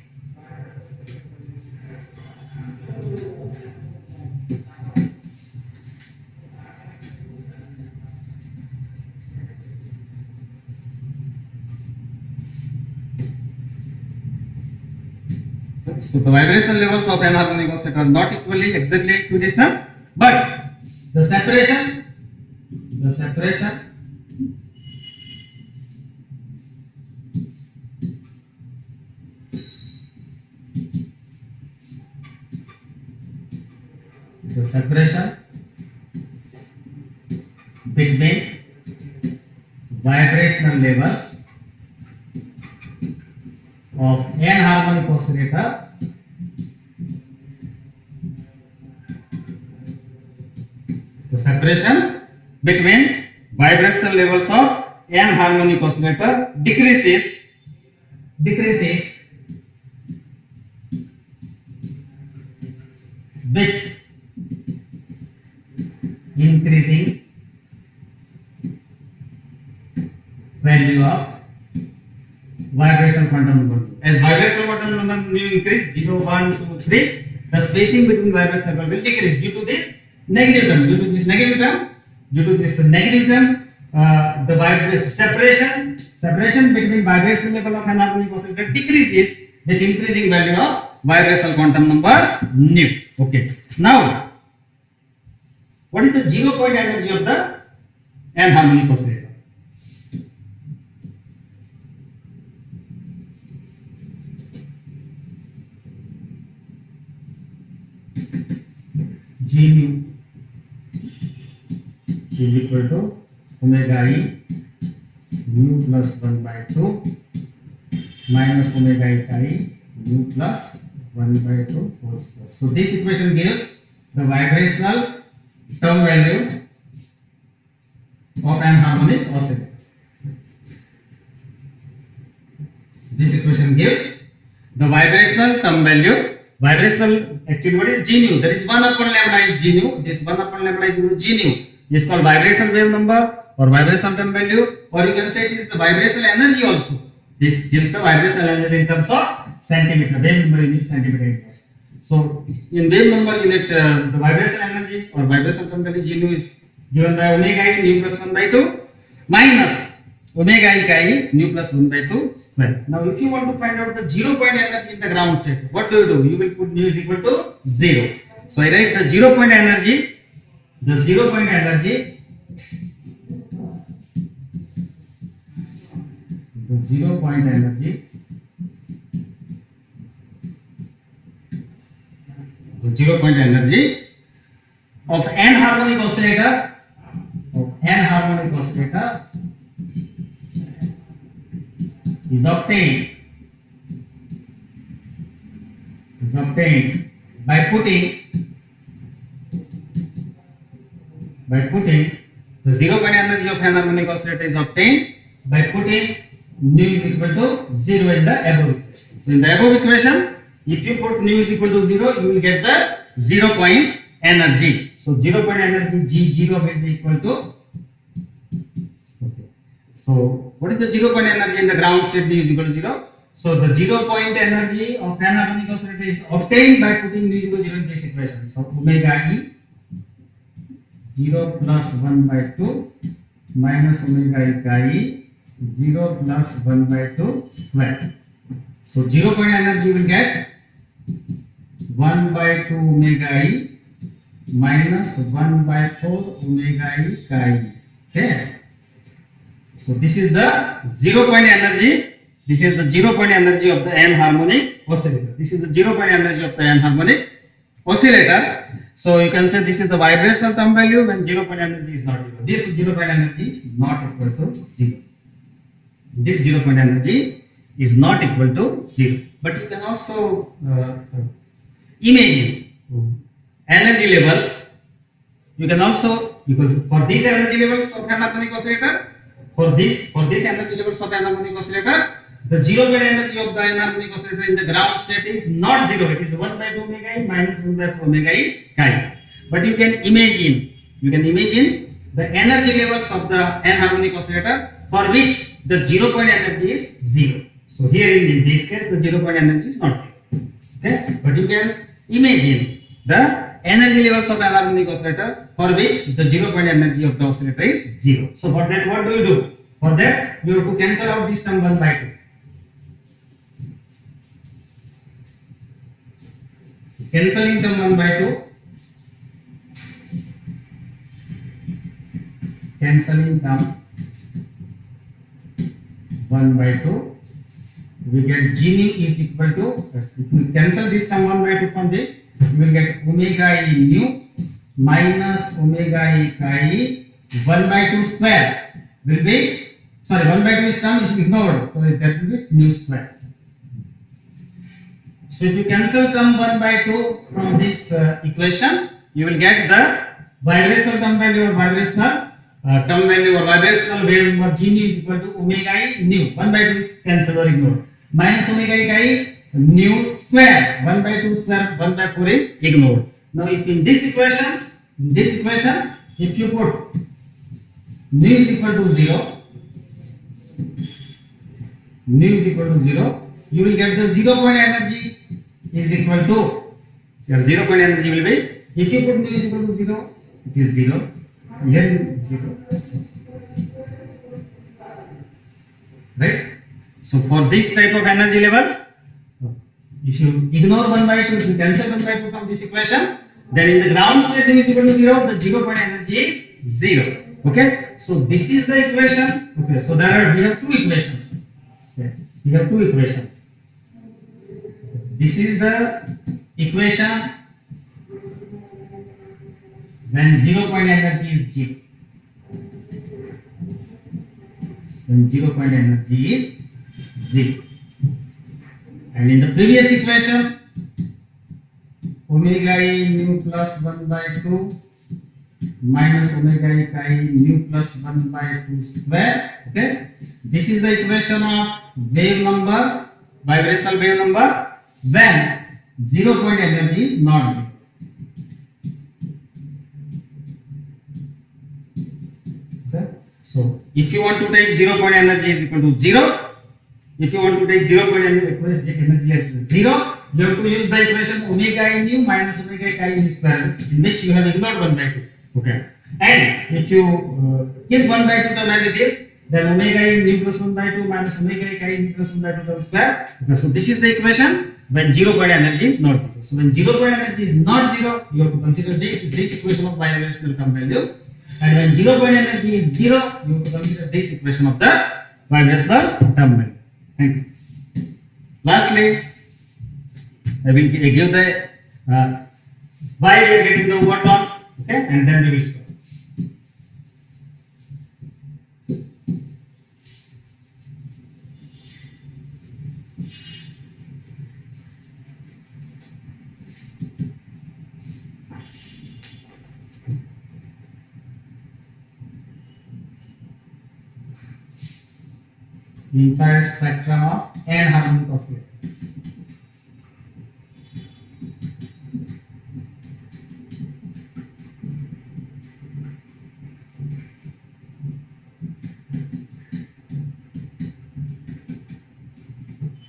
so the vibrational levels of n harmonic oscillator are not exactly equidistant, but the separation between vibrational levels of n harmonic oscillator decreases with increasing value of vibrational quantum number. As vibrational quantum number increase 0, 1, 2, 3, the spacing between vibrational level will decrease due to this negative term. Due to this negative term, the separation between vibrational level of n harmonic oscillator decreases with increasing value of vibrational quantum number nu. Okay. Now, what is the 0 point energy of the n harmonic oscillator? G nu is equal to omega e nu plus 1 by 2 minus omega e chi nu plus 1 by 2 whole square. So this equation gives the vibrational term value of an harmonic oscillator. This equation gives the vibrational term value. Vibrational, actually what is G nu? That is 1 upon lambda is G nu. This 1 upon lambda is equal to G nu. Is called vibrational wave number or vibrational term value, or you can say it is the vibrational energy also. This gives the vibrational energy in terms of centimeter, wave number unit centimeter inverse. So in wave number unit, the vibrational energy or vibrational term value G nu is given by omega e nu plus 1 by 2 minus omega I chi nu plus 1 by 2 square. Now if you want to find out the 0 point energy in the ground state, what do? You will put nu is equal to 0. So I write the 0 point energy, the 0 point energy, the 0 point energy, the 0 point energy of n harmonic oscillator, is obtained by putting the 0 point energy of an harmonic oscillator is obtained by putting nu is equal to 0 in the above equation. So in the above equation, if you put nu is equal to 0, you will get the 0 point energy. So 0 point energy G0 will be equal to, okay. So what is the 0 point energy in the ground state? Nu is equal to 0. So the 0 point energy of an harmonic oscillator is obtained by putting nu is equal to 0 in this equation. So omega E 0 plus 1 by 2 minus omega E chi 0 plus 1 by 2 square. So 0 point energy will get 1 by 2 omega E minus 1 by 4 omega E chi. Okay. So this is the 0 point energy. This is the 0 point energy of the n harmonic oscillator. This is the 0 point energy of the n harmonic oscillator. So you can say this is the vibrational term value when 0 point energy is not equal. This 0 point energy is not equal to 0. This 0 point energy is not equal to 0. But you can also imagine energy levels. You can also, because for these energy levels of an harmonic oscillator, for this energy levels of an harmonic oscillator, the 0 point energy of the harmonic oscillator in the ground state is not 0. It is 1 by 2 omega E minus 1 by 4 omega E chi. But you can imagine the energy levels of the n harmonic oscillator for which the 0 point energy is 0. So here in this case, the 0 point energy is not 0. Okay, but you can imagine the energy levels of an harmonic oscillator for which the 0 point energy of the oscillator is 0. So for that, what do you do? For that, you have to cancel out this term 1 by 2. Cancelling term 1 by 2. Cancelling term 1 by 2. We get G nu is equal to, if you cancel this term 1 by 2 from this, you will get omega E nu minus omega E chi 1 by 2 square will be, sorry, 1 by 2 term is ignored, so that will be nu square. So if you cancel term 1 by 2 from this equation, you will get the vibrational term value or vibrational term value or vibrational wave number G nu is equal to omega E nu. 1 by 2 is cancelled or ignored. Minus omega E chi nu square. 1 by 2 square, 1 by 4 is ignored. Now if in this equation, if you put nu is equal to 0, you will get the 0 point energy is equal to, your 0 point energy will be, if you put nu is equal to 0, it is 0, here 0, right? So for this type of energy levels, if you ignore 1 by 2, if you cancel 1 by 2 from this equation, then in the ground state nu is equal to 0, the 0 point energy is 0. Okay, so this is the equation. Okay, so we have two equations. Okay, we have two equations. This is the equation when 0 point energy is 0. When 0 point energy is 0. And in the previous equation, omega E nu plus 1 by 2 minus omega E chi nu plus 1 by 2 square. Okay, this is the equation of wave number, vibrational wave number when 0 point energy is not 0. Okay, so if you want to take 0 point energy is equal to 0, if you want to take 0 point energy as 0, you have to use the equation omega E nu minus omega E chi nu square, in which you have ignored 1 by 2. Okay, and if you keep 1 by 2 term as it is, then omega in mu plus 1 by 2 minus omega I mu plus 1 by 2 whole square. Okay, so this is the equation when 0 point energy is not 0. So when 0 point energy is not 0, you have to consider this equation of bidirectional term value, and when 0 point energy is 0, you have to consider this equation of the bidirectional term value. Thank you. Lastly, I will give the why we are getting the over terms, okay, and then we will start. Infrared spectrum of n harmonic oscillator.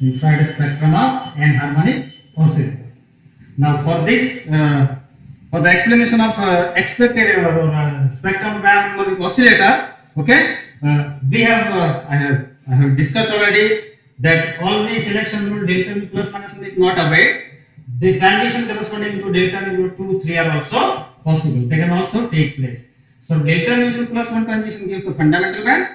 Infrared spectrum of n harmonic oscillator. Now, for this, for the explanation of expected spectrum of n harmonic oscillator, okay, we have I have discussed already that all the selection rule delta mu plus minus 1 is not obeyed. The transition corresponding to delta mu 2, 3 are also possible. They can also take place. So delta mu plus 1 transition gives the fundamental band.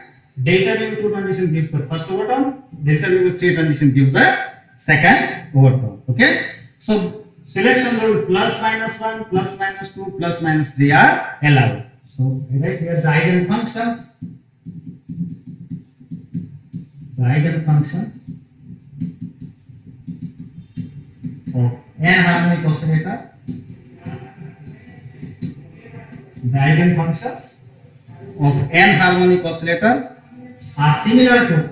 Delta mu 2 transition gives the first overtone. Delta mu 3 transition gives the second overtone. Okay. So selection rule plus minus 1, plus minus 2, plus minus 3 are allowed. So right here the eigenfunctions. The eigenfunctions of n harmonic oscillator. The eigenfunctions of n harmonic oscillator are similar to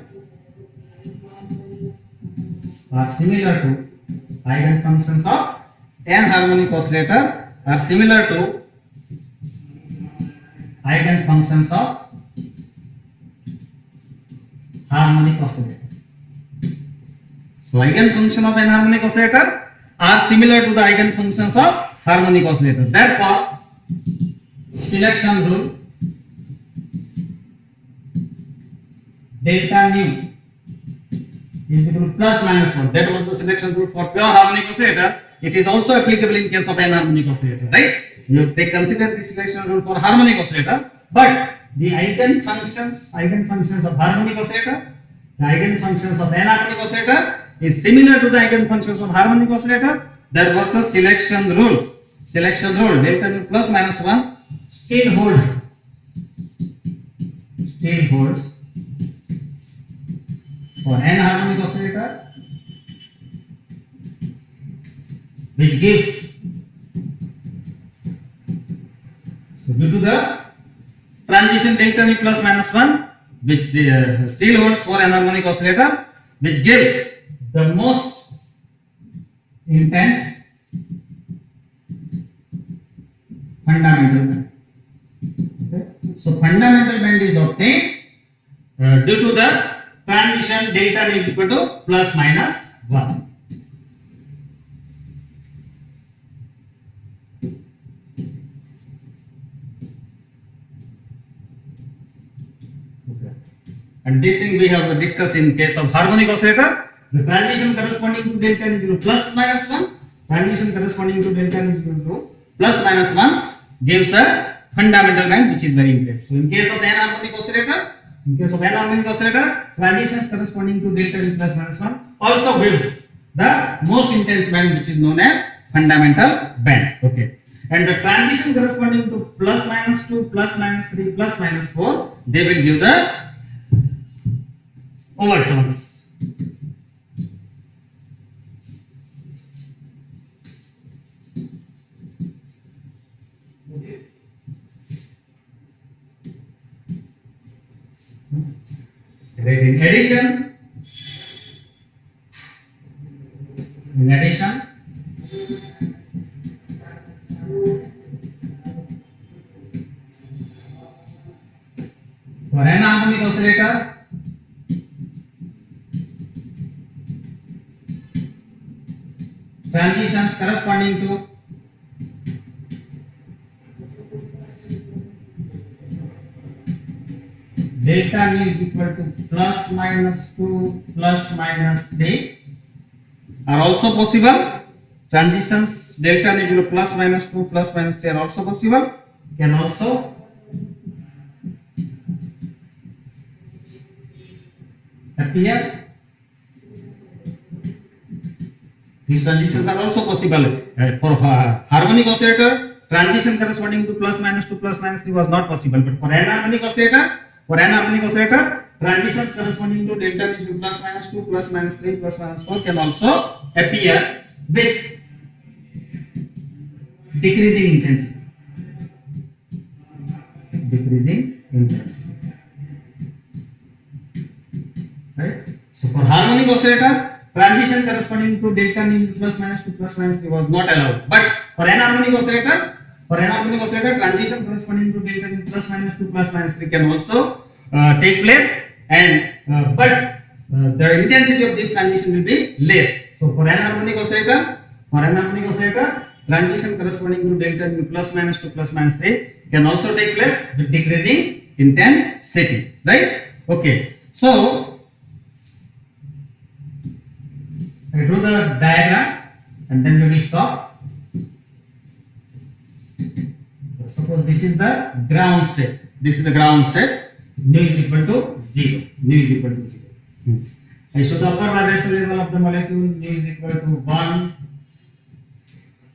eigenfunctions of n harmonic oscillator are similar to eigenfunctions of harmonic oscillator. So eigenfunction of n harmonic oscillator are similar to the eigenfunctions of harmonic oscillator. Therefore, selection rule delta nu is equal to plus minus 1. That was the selection rule for pure harmonic oscillator. It is also applicable in case of n harmonic oscillator, right? You take consider the selection rule for harmonic oscillator, but the eigenfunctions of harmonic oscillator, the eigenfunctions of n harmonic oscillator is similar to the eigenfunctions of harmonic oscillator. Therefore, the selection rule delta nu plus minus 1 still holds for n harmonic oscillator, which gives, so due to the transition delta nu plus minus 1, which still holds for n harmonic oscillator, which gives the most intense fundamental band. Okay. So fundamental band is obtained due to the transition delta nu is equal to plus minus 1. And this thing we have discussed in case of harmonic oscillator. The transition corresponding to delta n is equal to plus minus 1. Transition corresponding to delta n is equal to plus minus 1 gives the fundamental band, which is very intense. So in case of n harmonic oscillator, transitions corresponding to delta n plus minus 1 also gives the most intense band, which is known as fundamental band. Okay. And the transition corresponding to plus minus 2, plus minus 3, plus minus 4, they will give the overtones. Right. In addition, for n harmonic oscillator, transitions corresponding to delta nu is equal to plus minus 2 plus minus 3 are also possible. Transitions delta nu is equal to plus minus 2 plus minus 3 are also possible. Can also appear. These transitions are also possible. For harmonic oscillator, transition corresponding to plus minus 2 plus minus 3 was not possible, but for anharmonic oscillator, transitions corresponding to delta is plus minus 2 plus minus 3 plus minus 4 can also appear with decreasing intensity. Right? So for harmonic oscillator, transition corresponding to delta nu plus minus 2 plus minus 3 was not allowed, but for anharmonic oscillator, transition corresponding to delta nu plus minus 2 plus minus 3 can also take place, and but the intensity of this transition will be less. So for anharmonic oscillator, transition corresponding to delta nu plus minus 2 plus minus 3 can also take place with decreasing intensity, right? Okay, so I drew the diagram and then we will stop. Suppose this is the ground state. Nu is equal to 0. I show the upper vibrational level of the molecule. Nu is equal to 1.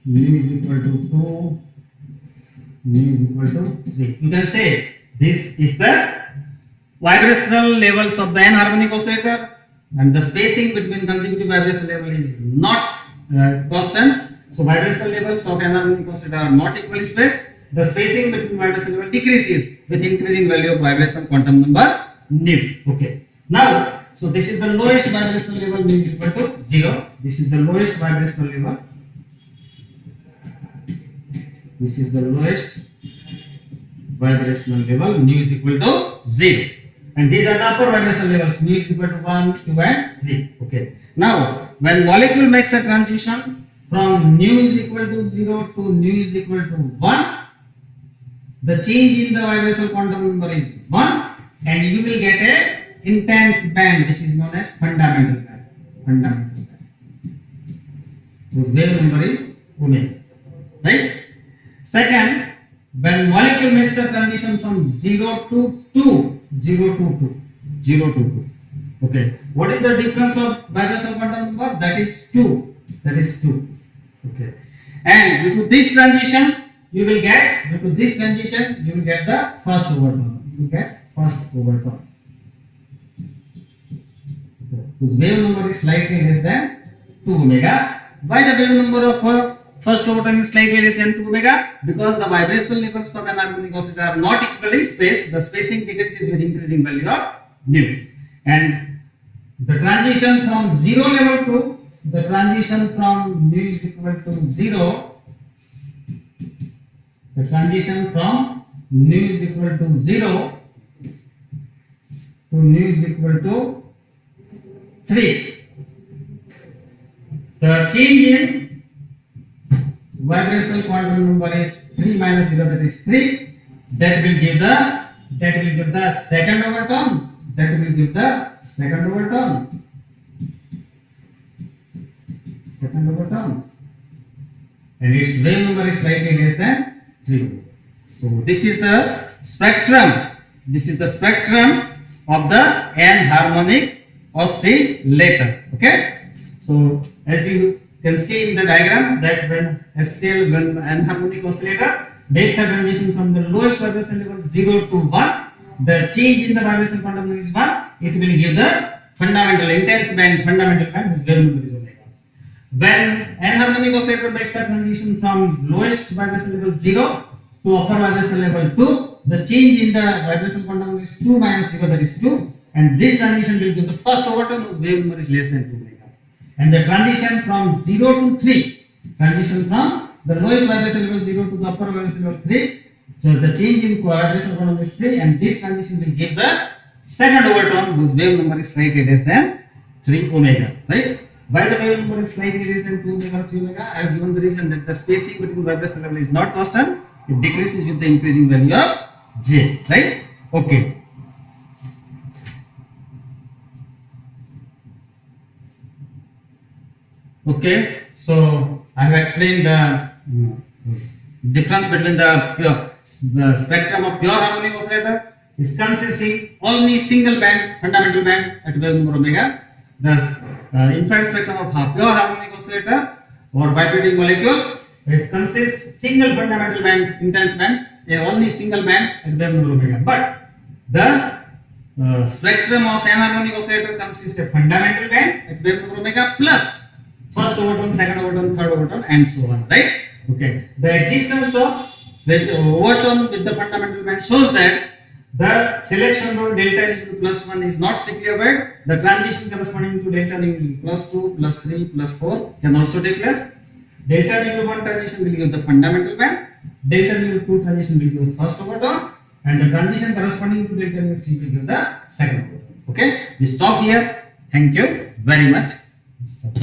Nu is equal to 2. Nu is equal to 3. You can say this is the vibrational levels of the anharmonic oscillator, and the spacing between consecutive vibrational level is not constant. So vibrational levels of anharmonic oscillator are not equally spaced. The spacing between vibrational level decreases with increasing value of vibrational quantum number nu. Okay. Now, so this is the lowest vibrational level, nu is equal to 0. This is the lowest vibrational level. Nu is equal to 0. And these are the upper vibrational levels. Nu is equal to 1, 2 and 3. Okay. Now, when molecule makes a transition from nu is equal to 0 to nu is equal to 1, the change in the vibrational quantum number is 1, and you will get a intense band which is known as fundamental band. Whose wave number is omega. Right? Second, when molecule makes a transition from 0 to 2. Okay. What is the difference of vibrational quantum number? That is 2. Okay. And due to this transition, you will get the first overtone. Whose wave number is slightly less than 2 omega. Why the wave number of first overtone is slightly less than 2 omega? Because the vibrational levels of an harmonic oscillator are not equally spaced. The spacing decreases with increasing value of nu. And the transition from 0 level to the transition from nu is equal to 0. The transition from nu is equal to 0 to nu is equal to 3. The change in vibrational quantum number is 3 minus 0, that is 3. That will give the second overtone. And its wave number is slightly less than 3. So this is the spectrum. Of the anharmonic oscillator. Okay. So as you can see in the diagram that when anharmonic oscillator makes a transition from the lowest vibrational level 0 to 1, the change in the vibrational quantum number is 1. It will give the fundamental band whose wave number is omega. When anharmonic oscillator makes a transition from lowest vibrational level 0 to upper vibrational level 2, the change in the vibrational quantum number is 2 minus 0, that is 2, and this transition will give the first overtone whose wave number is less than 2 omega. And the transition from 0 to 3, from the lowest vibration level 0 to the upper vibration level 3, so the change in vibration quantum is 3, and this transition will give the second overtone whose wave number is slightly less than 3 omega, right? Why the wave number is slightly less than 2 omega or 3 omega? I have given the reason that the spacing between vibration level is not constant, it decreases with the increasing value of j, right? Okay. Okay, so I have explained the difference between the spectrum of pure harmonic oscillator is consisting only single band fundamental band at wave number omega. The infrared spectrum of pure harmonic oscillator or vibrating molecule is consists single fundamental band intense band, only single band at wave number omega. But the spectrum of anharmonic oscillator consists of fundamental band at wave number omega plus first overtone, second overtone, third overtone, and so on. Right? Okay. The existence of overtone with the fundamental band shows that the selection rule delta is equal to plus 1 is not strictly obeyed. The transition corresponding to delta is equal to plus 2, plus 3, plus 4 can also take place. Delta is equal to 1 transition will give the fundamental band. Delta is equal to 2 transition will give the first overtone. And the transition corresponding to delta is equal to the second overtone. Okay. We stop here. Thank you very much. Stop.